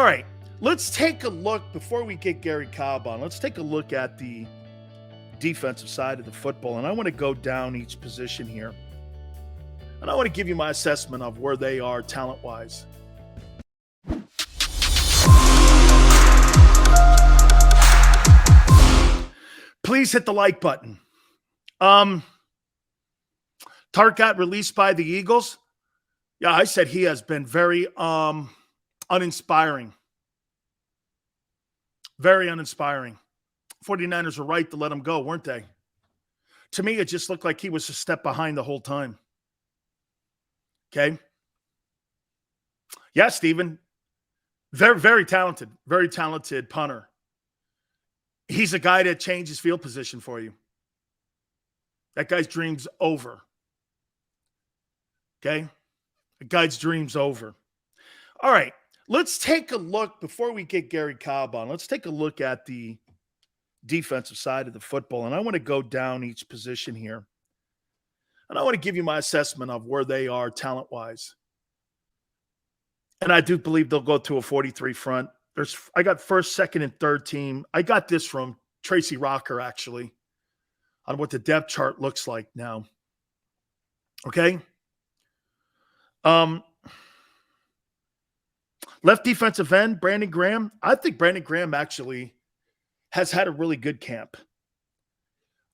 right, let's take a look before we get Gary Cobb on. Let's take a look at the defensive side of the football, and I want to go down each position here. And I want to give you my assessment of where they are talent-wise. Please hit the like button. Tartt got released by the Eagles. Yeah, I said he has been very uninspiring. Very uninspiring. 49ers were right to let him go, weren't they? To me, it just looked like he was a step behind the whole time. Okay? Yeah, Steven. Very, very talented punter. He's a guy that changes field position for you. That guy's dream's over. Okay? The guy's dream's over. All right. Let's take a look, before we get Gary Cobb on, let's take a look at the defensive side of the football. And I want to go down each position here. And I want to give you my assessment of where they are talent-wise. And I do believe they'll go to a 43 front. I got first, second, and third team. I got this from Tracy Rocker, actually, on what the depth chart looks like now. Okay? Left defensive end, Brandon Graham. I think Brandon Graham actually has had a really good camp.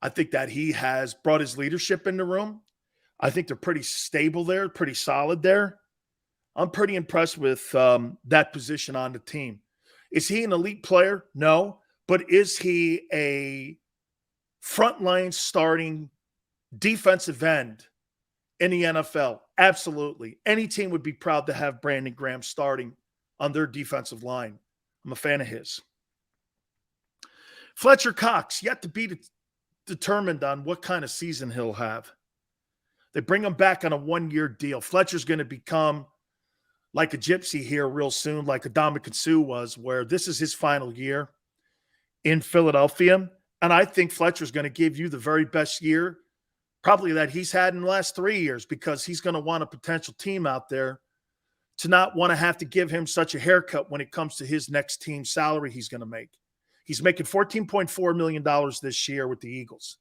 I think that he has brought his leadership in the room. I think they're pretty stable there, pretty solid there. I'm pretty impressed with that position on the team. Is he an elite player? No. But is he a frontline starting defensive end in the NFL? Absolutely. Any team would be proud to have Brandon Graham starting on their defensive line. I'm a fan of his. Fletcher Cox, yet to be determined on what kind of season he'll have. They bring him back on a one-year deal. Fletcher's going to become like a gypsy here real soon, like Ndamukong Suh was, where this is his final year in Philadelphia. And I think Fletcher's going to give you the very best year probably that he's had in the last 3 years, because he's going to want a potential team out there to not want to have to give him such a haircut when it comes to his next team salary he's going to make. He's making $14.4 million this year with the Eagles.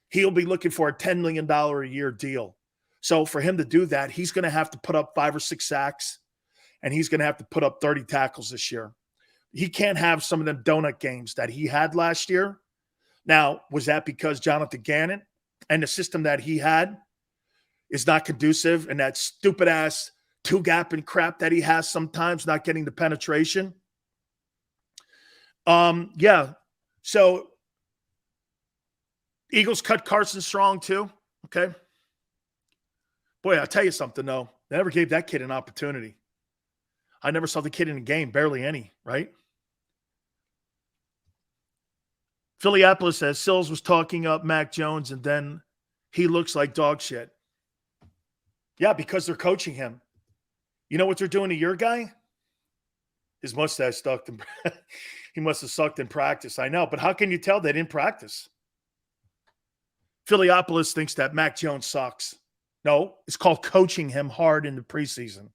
He'll be looking for a $10 million a year deal. So for him to do that, he's going to have to put up 5 or 6 sacks, and he's going to have to put up 30 tackles this year. He can't have some of them donut games that he had last year. Now, was that because Jonathan Gannon and the system that he had is not conducive, and that stupid-ass two-gapping crap that he has sometimes, not getting the penetration? Yeah. So Eagles cut Carson Strong too. Okay. Boy, I'll tell you something, though. They never gave that kid an opportunity. I never saw the kid in a game, barely any, right? Philiopolis says Sills was talking up Mac Jones, and then he looks like dog shit. Yeah, because they're coaching him. You know what they're doing to your guy? His mustache stuck. He must have sucked in practice. I know, but how can you tell they didn't practice? Philiopolis thinks that Mac Jones sucks. No, it's called coaching him hard in the preseason.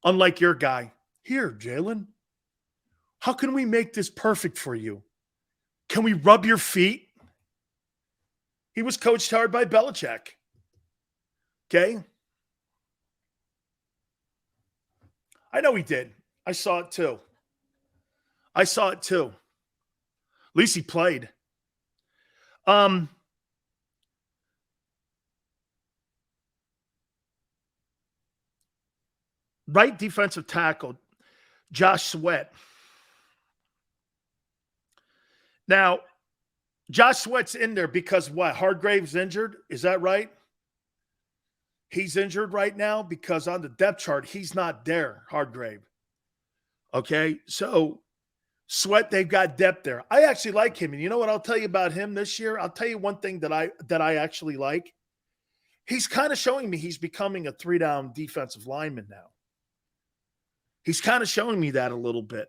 Unlike your guy. Here, Jalen, how can we make this perfect for you? Can we rub your feet? He was coached hard by Belichick. Okay? I know he did. I saw it too. At least he played. Right defensive tackle, Josh Sweat. Now, Josh Sweat's in there because what? Hargrave's injured? Is that right? He's injured right now because on the depth chart, he's not there, Hargrave. Okay, so Sweat, they've got depth there. I actually like him. And you know what I'll tell you about him this year? I'll tell you one thing that I actually like. He's kind of showing me he's becoming a 3-down defensive lineman now. He's kind of showing me that a little bit.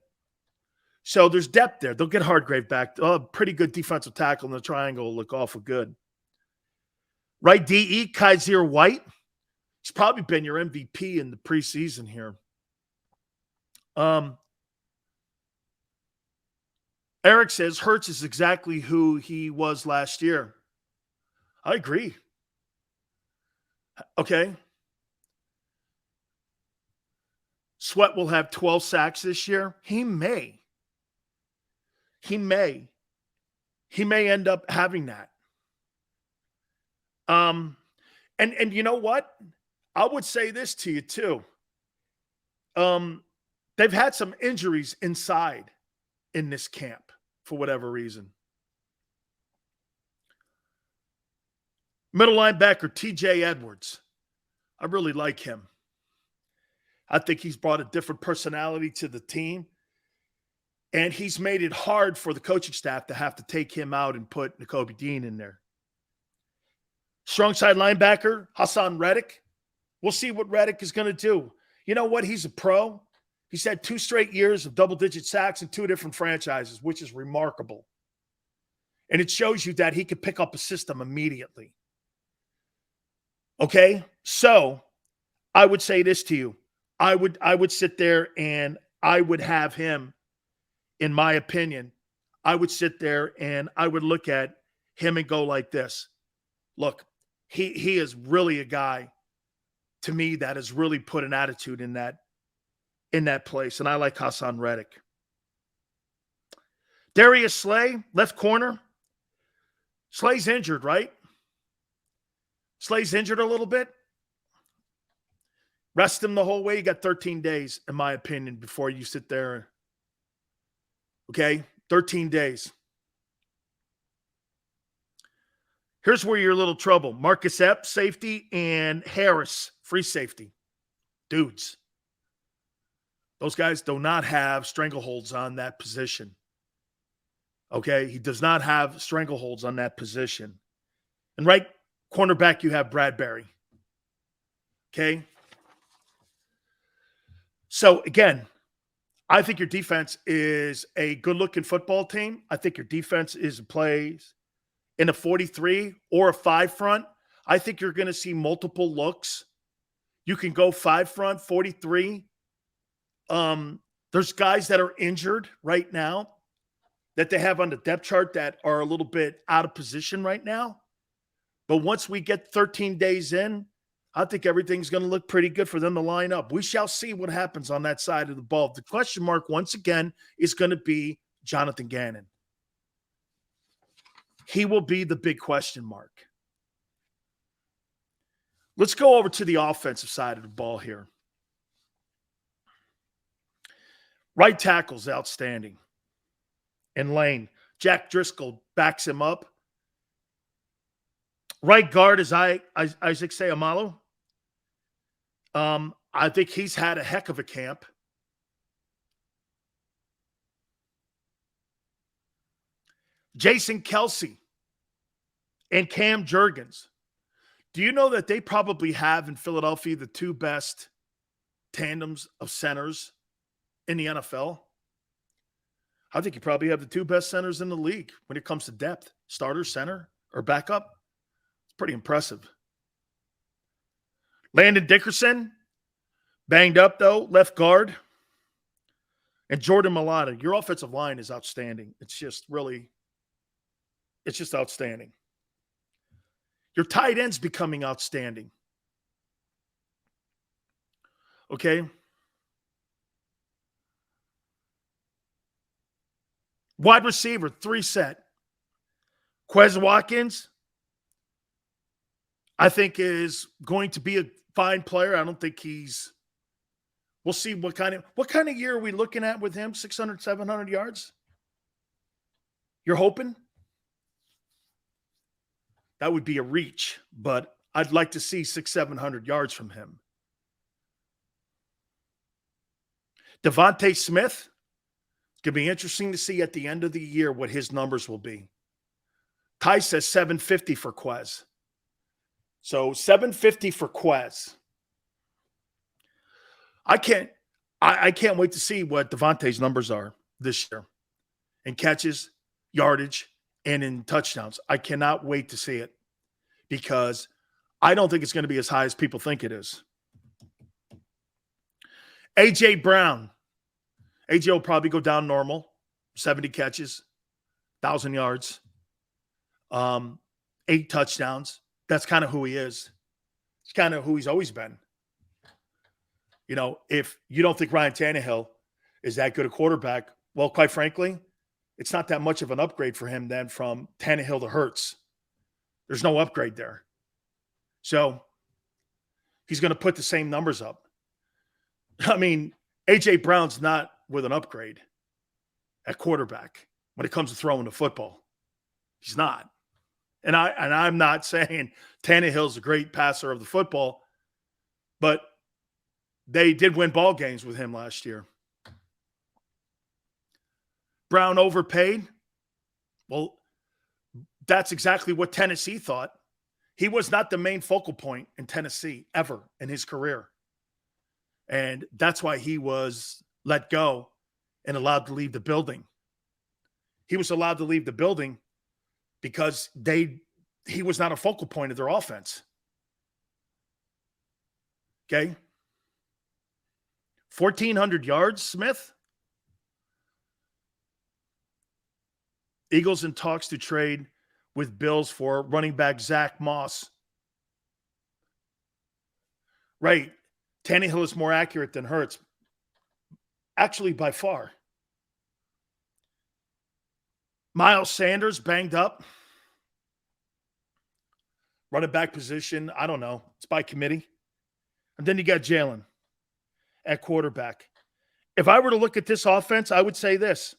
So there's depth there. They'll get Hargrave back. Oh, pretty good defensive tackle in the triangle will look awful good. Right DE, Kaiser White. He's probably been your MVP in the preseason here. Um, Eric says Hurts is exactly who he was last year. I agree. Okay. Sweat will have 12 sacks this year. He may. He may. He may end up having that. And you know what? I would say this to you too. They've had some injuries inside in this camp for whatever reason. Middle linebacker TJ Edwards. I really like him. I think he's brought a different personality to the team. And he's made it hard for the coaching staff to have to take him out and put Nakobe Dean in there. Strong side linebacker, Hassan Reddick. We'll see what Reddick is going to do. You know what? He's a pro. He's had 2 straight years of double-digit sacks in 2 different franchises, which is remarkable. And it shows you that he could pick up a system immediately. Okay? So I would say this to you. I would sit there and I would have him, in my opinion, I would sit there and I would look at him and go like this. Look, he is really a guy to me that has really put an attitude in that place. And I like Hassan Reddick. Darius Slay, left corner. Slay's injured, right? Slay's injured a little bit. Rest him the whole way. You got 13 days, in my opinion, before you sit there. Okay? 13 days. Here's where you're a little trouble. Marcus Epps, safety, and Harris, free safety. Dudes. Those guys do not have strangleholds on that position. Okay? He does not have strangleholds on that position. And right cornerback, you have Bradbury. Okay? So, again, I think your defense is a good-looking football team. I think your defense plays in a 43 or a 5 front. I think you're going to see multiple looks. You can go 5 front, 43. There's guys that are injured right now that they have on the depth chart that are a little bit out of position right now. But once we get 13 days in, I think everything's going to look pretty good for them to line up. We shall see what happens on that side of the ball. The question mark, once again, is going to be Jonathan Gannon. He will be the big question mark. Let's go over to the offensive side of the ball here. Right tackle's outstanding. And Lane. Jack Driscoll backs him up. Right guard is Isaac Seumalo. I think he's had a heck of a camp. Jason Kelsey and Cam Jurgens. Do you know that they probably have in Philadelphia the 2 best tandems of centers in the NFL? I think you probably have the 2 best centers in the league when it comes to depth. Starter, center, or backup. It's pretty impressive. Landon Dickerson, banged up though, left guard. And Jordan Mailata. Your offensive line is outstanding. It's just outstanding. Your tight end's becoming outstanding. Okay? Wide receiver, 3 set. Quez Watkins, I think, is going to be a fine player. I don't think we'll see what kind of year are we looking at with him? 600, 700 yards? You're hoping? That would be a reach, but I'd like to see 600, 700 yards from him. Devontae Smith, it's going to be interesting to see at the end of the year what his numbers will be. Ty says 750 for Quez. So 750 for Quez. I can't wait to see what Devontae's numbers are this year in catches, yardage, and in touchdowns. I cannot wait to see it because I don't think it's going to be as high as people think it is. A.J. Brown. AJ will probably go down normal, 70 catches, 1,000 yards, 8 touchdowns. That's kind of who he is. It's kind of who he's always been. You know, if you don't think Ryan Tannehill is that good a quarterback, well, quite frankly, it's not that much of an upgrade for him then from Tannehill to Hurts. There's no upgrade there. So he's going to put the same numbers up. I mean, A.J. Brown's not with an upgrade at quarterback when it comes to throwing the football. He's not. And I'm not saying Tannehill's a great passer of the football, but they did win ball games with him last year. Brown overpaid. Well, that's exactly what Tennessee thought. He was not the main focal point in Tennessee ever in his career. And that's why he was let go and allowed to leave the building. He was allowed to leave the building because he was not a focal point of their offense. Okay? 1,400 yards, Smith. Eagles in talks to trade with Bills for running back Zach Moss. Right. Tannehill is more accurate than Hurts. Actually, by far. Miles Sanders banged up. Running back position, I don't know. It's by committee. And then you got Jalen at quarterback. If I were to look at this offense, I would say this.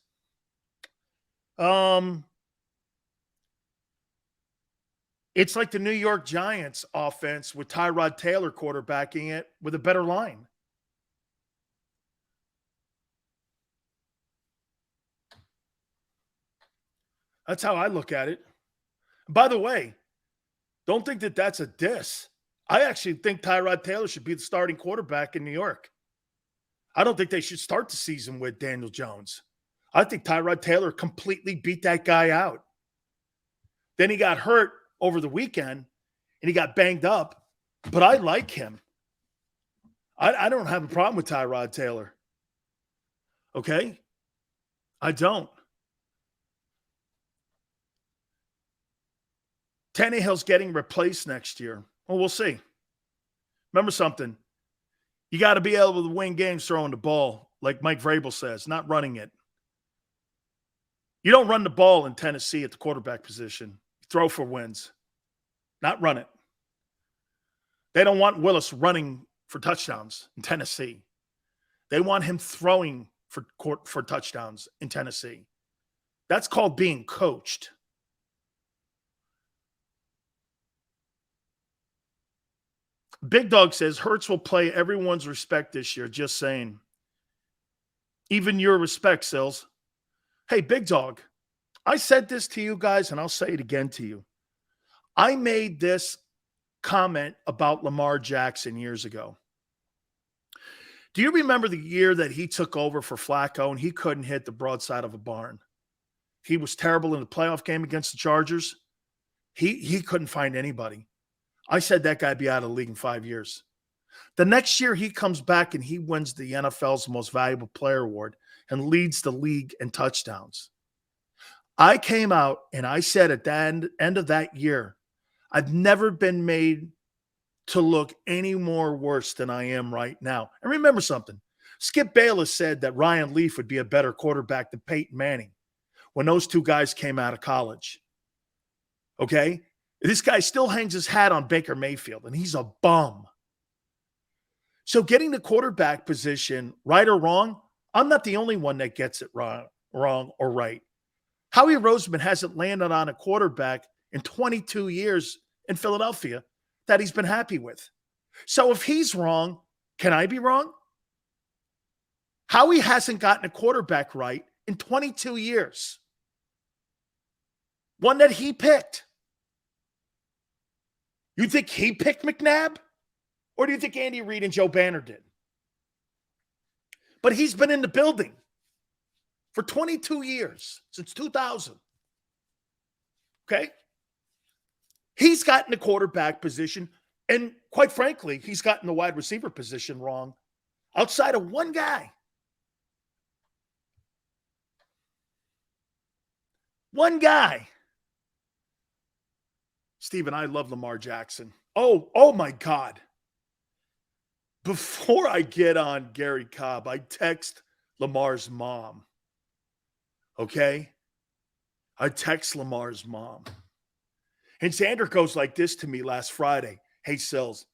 It's like the New York Giants offense with Tyrod Taylor quarterbacking it with a better line. That's how I look at it. By the way, don't think that that's a diss. I actually think Tyrod Taylor should be the starting quarterback in New York. I don't think they should start the season with Daniel Jones. I think Tyrod Taylor completely beat that guy out. Then he got hurt over the weekend, and he got banged up, but I like him. I don't have a problem with Tyrod Taylor. Okay? I don't. Tannehill's getting replaced next year. Well, we'll see. Remember something. You got to be able to win games throwing the ball, like Mike Vrabel says, not running it. You don't run the ball in Tennessee at the quarterback position. You throw for wins, not run it. They don't want Willis running for touchdowns in Tennessee. They want him throwing for touchdowns in Tennessee. That's called being coached. Big Dog says Hurts will play everyone's respect this year. Just saying. Even your respect, Sills. Hey, Big Dog, I said this to you guys, and I'll say it again to you. I made this comment about Lamar Jackson years ago. Do you remember the year that he took over for Flacco and he couldn't hit the broadside of a barn? He was terrible in the playoff game against the Chargers. He couldn't find anybody. I said that guy'd be out of the league in 5 years. The next year, he comes back and he wins the NFL's Most Valuable Player Award and leads the league in touchdowns. I came out and I said at the end of that year, I've never been made to look any more worse than I am right now. And remember something. Skip Bayless said that Ryan Leaf would be a better quarterback than Peyton Manning when those two guys came out of college. Okay? This guy still hangs his hat on Baker Mayfield, and he's a bum. So getting the quarterback position, right or wrong, I'm not the only one that gets it wrong or right. Howie Roseman hasn't landed on a quarterback in 22 years in Philadelphia that he's been happy with. So if he's wrong, can I be wrong? Howie hasn't gotten a quarterback right in 22 years. One that he picked. You think he picked McNabb? Or do you think Andy Reid and Joe Banner did? But he's been in the building for 22 years, since 2000. Okay? He's gotten the quarterback position, and quite frankly, he's gotten the wide receiver position wrong outside of one guy. One guy. Steven, I love Lamar Jackson. Oh my God. Before I get on Gary Cobb, I text Lamar's mom. Okay? I text Lamar's mom. And Xander goes like this to me last Friday. Hey, Sills,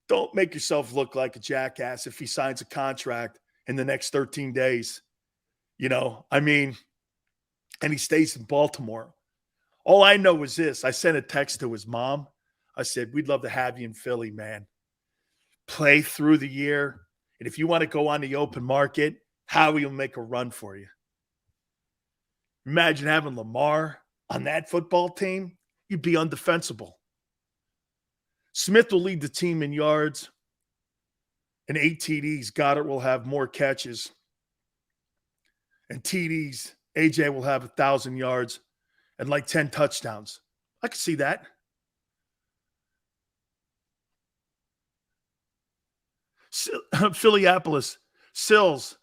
don't make yourself look like a jackass if he signs a contract in the next 13 days. And he stays in Baltimore. All I know is this. I sent a text to his mom. I said, we'd love to have you in Philly, man. Play through the year. And if you want to go on the open market, Howie will make a run for you. Imagine having Lamar on that football team. You'd be undefensible. Smith will lead the team in yards and 8 TDs. Goddard will have more catches. And TDs, AJ will have 1,000 yards and like 10 touchdowns. I can see that. Phillypolis, Sills,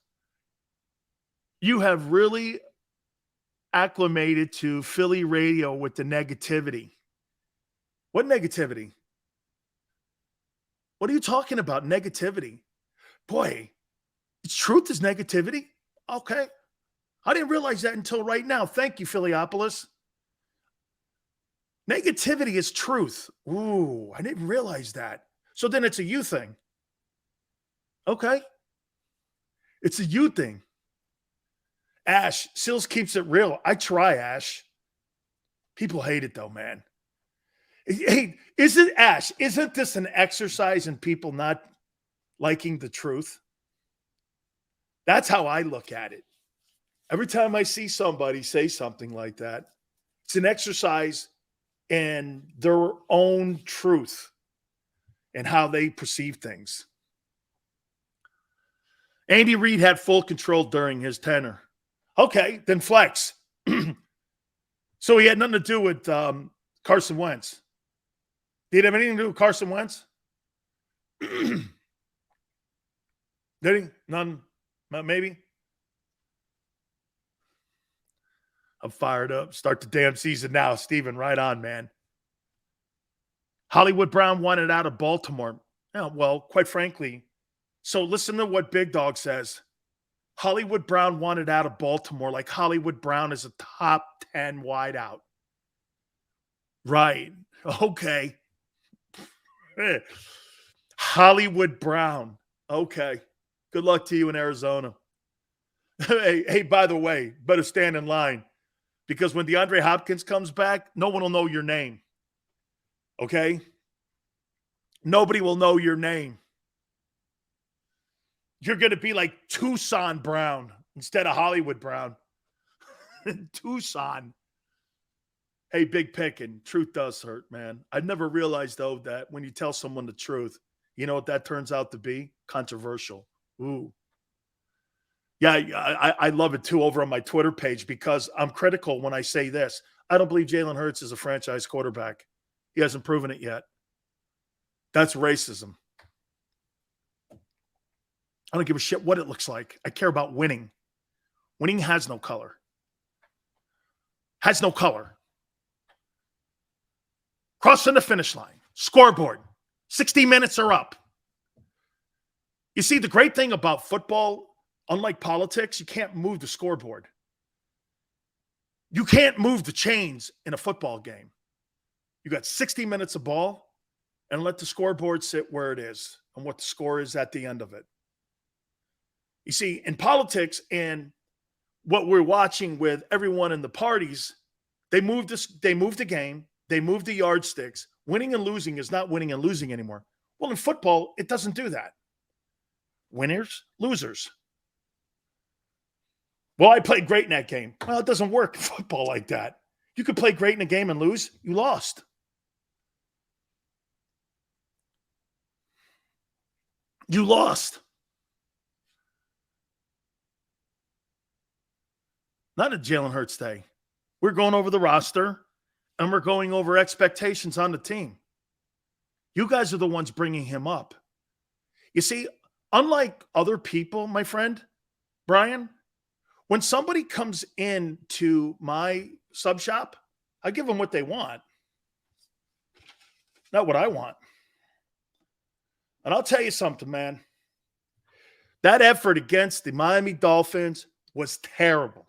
you have really acclimated to Philly radio with the negativity. What negativity? What are you talking about? Negativity. Boy, truth is negativity? Okay. I didn't realize that until right now. Thank you, Phillypolis. Negativity is truth. Ooh, I didn't realize that. So then it's a you thing. Okay. It's a you thing. Ash, Sills keeps it real. I try, Ash. People hate it though, man. Hey, isn't this an exercise in people not liking the truth? That's how I look at it. Every time I see somebody say something like that, it's an exercise in their own truth and how they perceive things. Andy Reid had full control during his tenure. Okay, then flex. So he had nothing to do with Carson Wentz. Did he have anything to do with Carson Wentz? Did he? None? Maybe? I'm fired up. Start the damn season now. Steven, right on, man. Hollywood Brown wanted out of Baltimore. Yeah, well, quite frankly. So listen to what Big Dog says. Hollywood Brown wanted out of Baltimore like Hollywood Brown is a top 10 wideout. Right. Okay. Hollywood Brown. Okay. Good luck to you in Arizona. Hey, by the way, better stand in line because when DeAndre Hopkins comes back, no one will know your name. Okay? Nobody will know your name. You're going to be like Tucson Brown instead of Hollywood Brown. Tucson. Hey, big pickin'. Truth does hurt, man. I've never realized, though, that when you tell someone the truth, you know what that turns out to be? Controversial. Ooh. Yeah, I love it, too, over on my Twitter page because I'm critical when I say this. I don't believe Jalen Hurts is a franchise quarterback. He hasn't proven it yet. That's racism. I don't give a shit what it looks like. I care about winning. Winning has no color. Has no color. Crossing the finish line. Scoreboard. 60 minutes are up. You see, the great thing about football, unlike politics, you can't move the scoreboard. You can't move the chains in a football game. You got 60 minutes of ball and let the scoreboard sit where it is and what the score is at the end of it. You see, in politics and what we're watching with everyone in the parties, they moved the game, they moved the yardsticks. Winning and losing is not winning and losing anymore. Well, in football, it doesn't do that. Winners, losers. Well, I played great in that game. Well, it doesn't work in football like that. You could play great in a game and lose. You lost. You lost. Not a Jalen Hurts day. We're going over the roster, and we're going over expectations on the team. You guys are the ones bringing him up. You see, unlike other people, my friend, Brian, when somebody comes into my sub shop, I give them what they want, not what I want. And I'll tell you something, man. That effort against the Miami Dolphins was terrible.